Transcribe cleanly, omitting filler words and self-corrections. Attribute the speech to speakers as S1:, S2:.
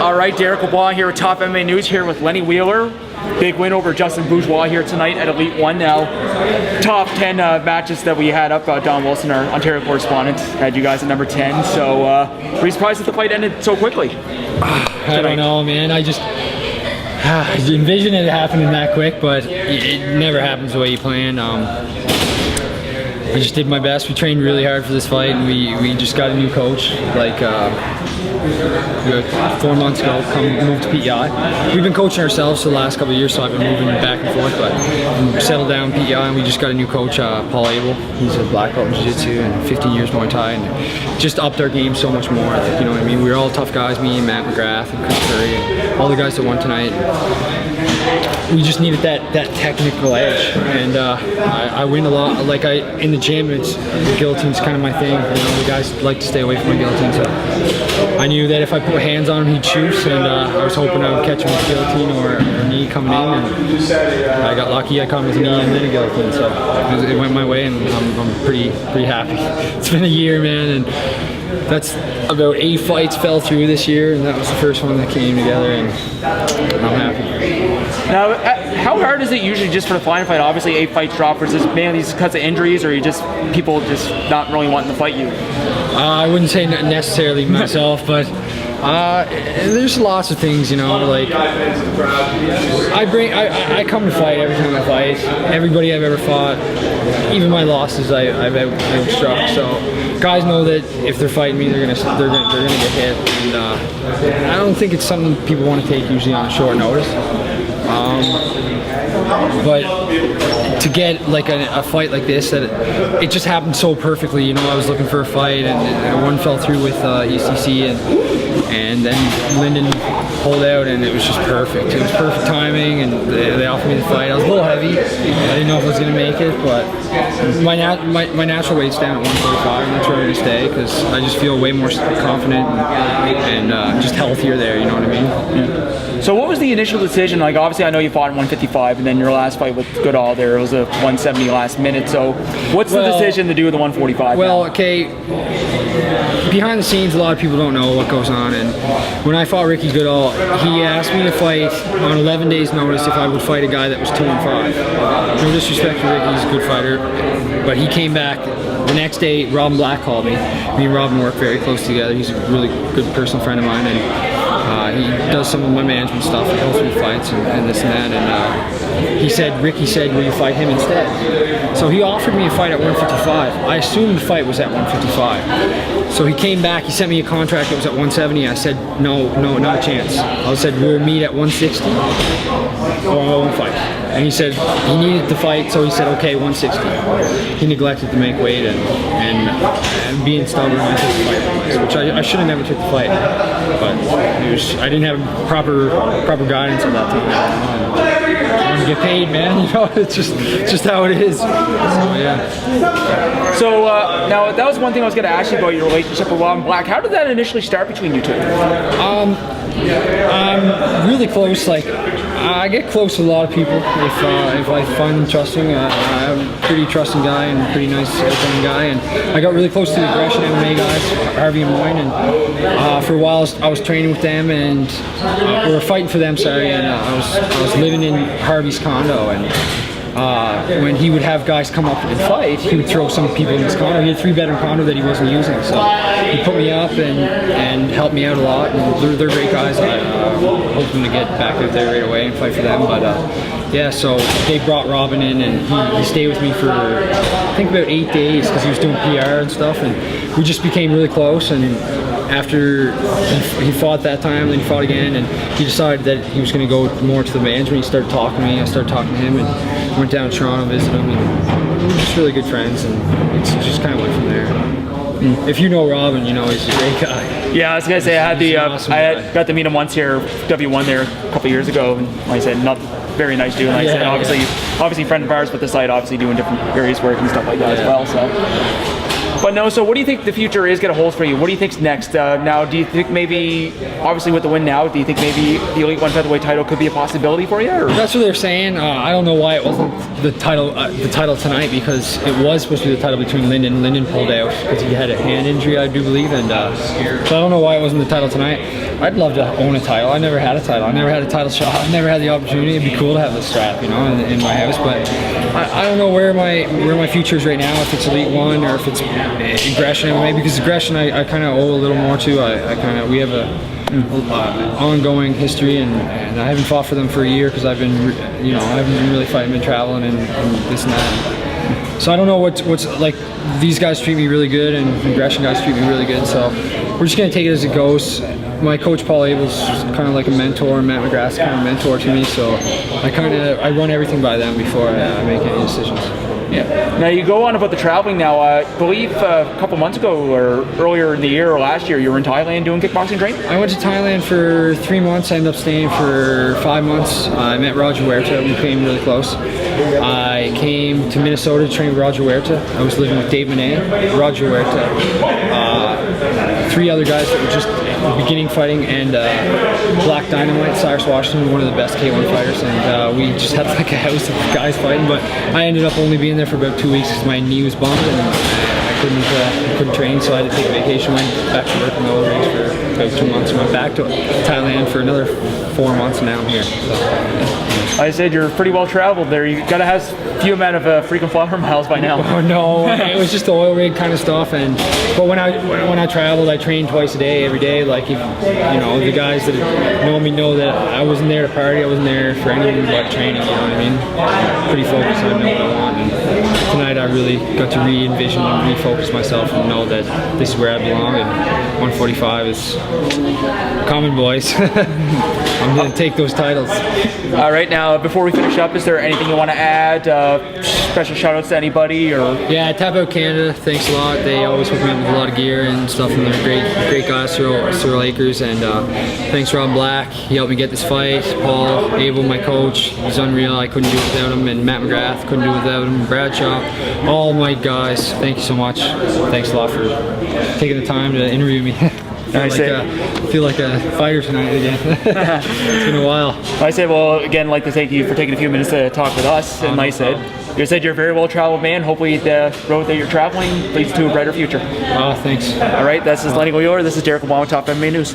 S1: All right, Derek LeBlanc here with Top MMA News here with Lenny Wheeler. Big win over Justin Bourgeois here tonight at Elite 1 now. Top 10 matches that we had up. Don Wilson, our Ontario correspondent, had you guys at number 10. So were you surprised that the fight ended so quickly?
S2: I don't know, man. I just envisioned it happening that quick, but it never happens the way you planned. I just did my best. We trained really hard for this fight, and we just got a new coach. Like 4 months ago, moved to PEI. We've been coaching ourselves for the last couple of years, so I've been moving back and forth. But we settled down PEI, and we just got a new coach, Paul Abel. He's a black belt in jiu-jitsu and 15 years Muay Thai, and just upped our game so much more. Like, you know what I mean? We were all tough guys, me and Matt McGrath and Chris Curry and all the guys that won tonight. We just needed that technical edge, and I win a lot. Like in the gym, the guillotine's kind of my thing. You know, the guys like to stay away from my guillotine, so I knew that if I put hands on him, he'd shoot, and I was hoping I would catch him with a guillotine or a knee coming in, and I got lucky. I caught him with a knee and then a guillotine, so it went my way, and I'm pretty happy. It's been a year, man, and that's about 8 fights fell through this year, and that was the first one that came together, and I'm happy.
S1: Now, how hard is it usually just for the final fight? Obviously, 8 fights drop. Is this mainly because of injuries, or are you just people just not really wanting to fight you?
S2: I wouldn't say necessarily myself, but there's lots of things, you know. Like I come to fight every time I fight. Everybody I've ever fought, even my losses, I've outstruck. So guys know that if they're fighting me, they're gonna get hit. And I don't think it's something people want to take usually on short notice. But to get like a fight like this, that it just happened so perfectly. You know, I was looking for a fight, and one fell through with ECC, and then Lyndon pulled out, and it was just perfect. It was perfect timing, and they offered me the fight. I was a little heavy. I didn't know if I was going to make it, but my natural weight's down at 145, and that's where I'm going to stay, because I just feel way more confident and just healthier there, you know what I mean?
S1: Yeah. So what was the initial decision? Like, obviously I know you fought in 155, and then your last fight with Goodall there, it was a 170 last minute. So what's the decision to do with the 145?
S2: Well, okay, behind the scenes, a lot of people don't know what goes on, and when I fought Ricky Goodall, he asked me to fight on 11 days notice if I would fight a guy that was 2-5. No disrespect to Ricky, he's a good fighter, but he came back the next day. Robin Black called me. Me and Robin work very close together. He's a really good personal friend of mine, and he does some of my management stuff. He helps me fights and this and that. And Ricky said, will you fight him instead? So he offered me a fight at 155. I assumed the fight was at 155. So he came back, he sent me a contract that was at 170. I said, no, not a chance. I said, we'll meet at 160 or I won't fight. And he said he needed to fight, so he said, okay, 160. He neglected to make weight, and being stubborn, I took the fight, which I should have never took the fight. But I didn't have proper guidance at that time. I wanted to get paid, man. You know, it's just how it is. So yeah.
S1: So now that was one thing I was going to ask you about your relationship with Robin Black. How did that initially start between you two?
S2: I'm really close. Like, I get close to a lot of people if I find them trusting. I'm a pretty trusting guy and a pretty nice open guy, and I got really close to the aggression MMA guys, Harvey and Moyne, and for a while I was training with them, and we were fighting for them. Sorry, and I was living in Harvey's condo, and when he would have guys come up and fight, he would throw some people in his condo. He had a 3-bedroom condo that he wasn't using, so he put me up and helped me out a lot. And they're great guys. I hope them to get back out there right away and fight for them. But yeah, so they brought Robin in, and he stayed with me for I think about 8 days because he was doing PR and stuff, and we just became really close. And after he fought that time, then he fought again, and he decided that he was going to go more to the management. He started talking to me. I started talking to him, and went down to Toronto, visited him, and we were just really good friends, and it just kind of went from there. If you know Robin, you know he's a great guy.
S1: Yeah, I was gonna say I got to meet him once here, W1 there a couple years ago, and like I said, not very nice dude. Like I said, obviously friend of ours with the site, obviously doing different various work and stuff like that as well. So. But no, so what do you think the future is going to hold for you? What do you think's next? Now, do you think maybe, obviously with the win now, do you think maybe the Elite One featherweight title could be a possibility for you? Or?
S2: That's what they're saying. I don't know why it wasn't the title tonight, because it was supposed to be the title between Lyndon. Lyndon pulled out because he had a hand injury, I do believe, and so I don't know why it wasn't the title tonight. I'd love to own a title. I never had a title. I never had a title shot. I never had the opportunity. It'd be cool to have the strap, you know, in my house. But I don't know where my future is right now. If it's Elite One or if it's Aggression MMA, because Aggression I kind of owe a little more to. We have a ongoing history, and I haven't fought for them for a year because I've been, you know, I haven't been really fighting, been traveling and this and that. So I don't know what's like. These guys treat me really good, and Aggression guys treat me really good. So we're just gonna take it as it goes. My coach Paul Abel's kind of like a mentor. Matt McGrath's kind of a mentor to me. So I run everything by them before I make any decisions.
S1: Yeah. Now you go on about the traveling now. I believe a couple months ago or earlier in the year or last year you were in Thailand doing kickboxing training?
S2: I went to Thailand for 3 months. I ended up staying for 5 months. I met Roger Huerta. We became really close. I came to Minnesota to train with Roger Huerta. I was living with Dave Monet, Roger Huerta, 3 other guys that were just beginning fighting, and Black Dynamite, Cyrus Washington, one of the best K1 fighters, and we just had like a house of guys fighting, but I ended up only being there for about 2 weeks because my knee was bumped and I couldn't train, so I had to take a vacation, went back to work in the oil rigs for about 2 months, went back to Thailand for another 4 months, and now I'm here. So.
S1: I said you're pretty well traveled there. You gotta have a few amount of frequent flyer miles by now.
S2: Oh no, it was just the oil rig kind of stuff. But when I traveled, I trained twice a day, every day. Like you know, the guys that know me know that I wasn't there to party. I wasn't there for anything but training. You know what I mean? I'm pretty focused. I know what I want. And tonight I really got to re-envision and refocus myself and know that this is where I belong. And 145 is common, boys. I'm gonna take those titles.
S1: All right, now before we finish up, is there anything you want to add? Special shout outs to anybody? Or
S2: yeah, Tap Out Canada, thanks a lot. They always hook me up with a lot of gear and stuff, and they're great guys, Cyril Akers, and thanks Rob Black. He helped me get this fight. Paul Abel, my coach, he's unreal. I couldn't do it without him, and Matt McGrath, couldn't do it without him. Bradshaw, all my guys, thank you so much. Thanks a lot for taking the time to interview me. I feel like a fighter tonight again. It's been a while.
S1: I said, well, again, I'd like to thank you for taking a few minutes to talk with us. And like I said, you said you're a very well-traveled man. Hopefully the road that you're traveling leads to a brighter future.
S2: Thanks.
S1: All right, this is Lenny Wheeler. This is Derek Obama, Top MMA News.